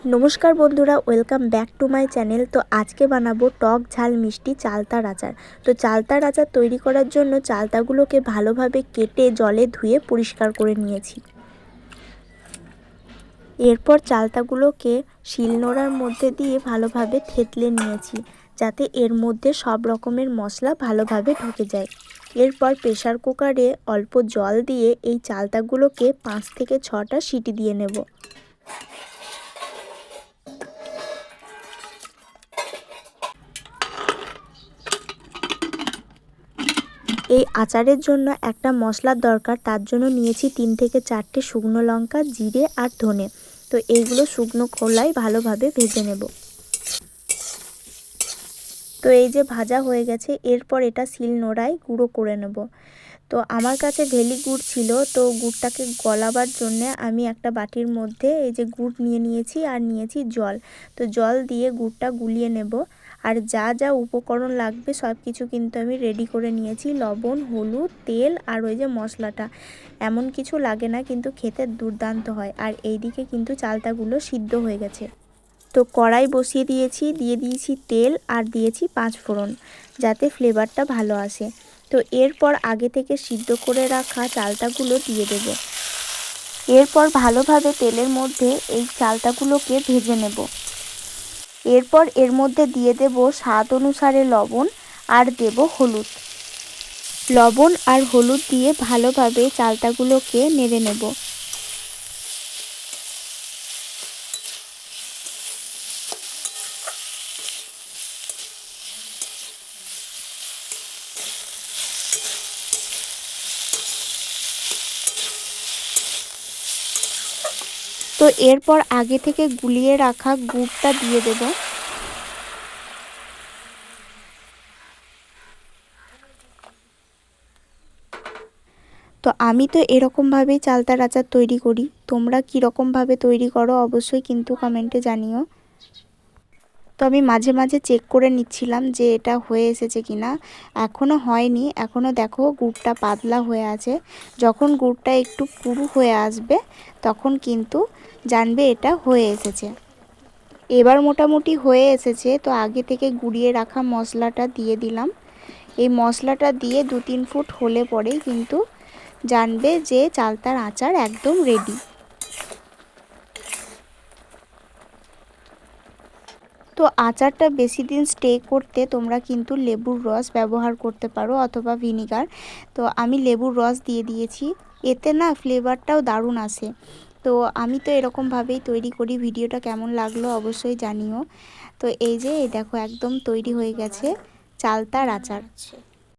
নমস্কার বন্ধুরা, welcome back to my channel. তো আজকে বানাবো টক ঝাল মিষ্টি চালতার আচার। তো চালতার আচার তৈরি করার জন্য চালতাগুলোকে ভালোভাবে কেটে জলে ধুয়ে পরিষ্কার করে নিয়েছি। এরপর চালতাগুলোকে শিলনোড়ার মধ্যে দিয়ে ভালোভাবে থেতলে নিয়েছি, যাতে এর মধ্যে সব রকমের মশলা ভালোভাবে ঢুকে যায়। এরপর প্রেসার কুকারে অল্প জল দিয়ে এই চালতাগুলোকে 5 থেকে 6টা সিটি দিয়ে নেব। এই আচারের জন্য একটা মশলার দরকার, তার জন্য নিয়েছি 3 থেকে 4টে শুকনো লঙ্কা, জিরে আর ধনে। তো এইগুলো শুকনো খোলায় ভালোভাবে ভেজে নেব। তো এই যে ভাজা হয়ে গেছে, এরপর এটা শিলনোড়ায় গুঁড়ো করে নেব। তো আমার কাছে ভেলি গুড় ছিল, তো গুড়টাকে গলাবার জন্যে আমি একটা বাটির মধ্যে এই যে গুড় নিয়েছি আর নিয়েছি জল। তো জল দিয়ে গুড়টা গুলিয়ে নেব। আর যা যা উপকরণ লাগবে সব কিছু কিন্তু আমি রেডি করে নিয়েছি। লবণ, হলুদ, তেল আর ওই যে মশলাটা, এমন কিছু লাগে না, কিন্তু খেতে দুর্দান্ত হয়। আর এইদিকে কিন্তু চালতাগুলো সিদ্ধ হয়ে গেছে। তো কড়াই বসিয়ে দিয়ে দিয়েছি তেল আর দিয়েছি 5 ফোড়ন, যাতে ফ্লেভারটা ভালো আসে। তো এরপর আগে থেকে সিদ্ধ করে রাখা চালতাগুলো দিয়ে দেব। এরপর ভালোভাবে তেলের মধ্যে এই চালতাগুলোকে ভেজে নেব। এরপর এর মধ্যে দিয়ে দেব স্বাদ অনুসারে লবণ আর দেব হলুদ। লবণ আর হলুদ দিয়ে ভালোভাবে চালতাগুলোকে নেড়ে নেব। তো এরপর আগে থেকে গুলিয়ে রাখা গুড়টা দিয়ে দেব। তো আমি তো এরকমভাবেই চালতার আচার তৈরি করি। তোমরা কীরকমভাবে তৈরি করো অবশ্যই কিন্তু কমেন্টে জানিও। তো আমি মাঝে মাঝে চেক করে নিচ্ছিলাম যে এটা হয়ে এসেছে কিনা। এখনও হয়নি, এখনও দেখো গুড়টা পাতলা হয়ে আছে। যখন গুড়টা একটু পুরু হয়ে আসবে তখন কিন্তু জানবে এটা হয়ে এসেছে। এবার মোটামুটি হয়ে এসেছে। তো আগে থেকে গুঁড়িয়ে রাখা মশলাটা দিয়ে দিলাম। এই মশলাটা দিয়ে 2-3 ফুট হলে পরেই কিন্তু জানবে যে চালতার আচার একদম রেডি। তো আচারটা বেশি দিন স্টে করতে তোমরা কিন্তু লেবুর রস ব্যবহার করতে পারো অথবা ভিনিগার। তো আমি লেবুর রস দিয়ে দিয়েছি, এতে না ফ্লেভারটাও দারুণ আসে। তো আমি তো এরকমভাবেই তৈরি করি। ভিডিওটা কেমন লাগলো অবশ্যই জানিও। তো এই যে দেখো একদম তৈরি হয়ে গেছে চালতার আচার।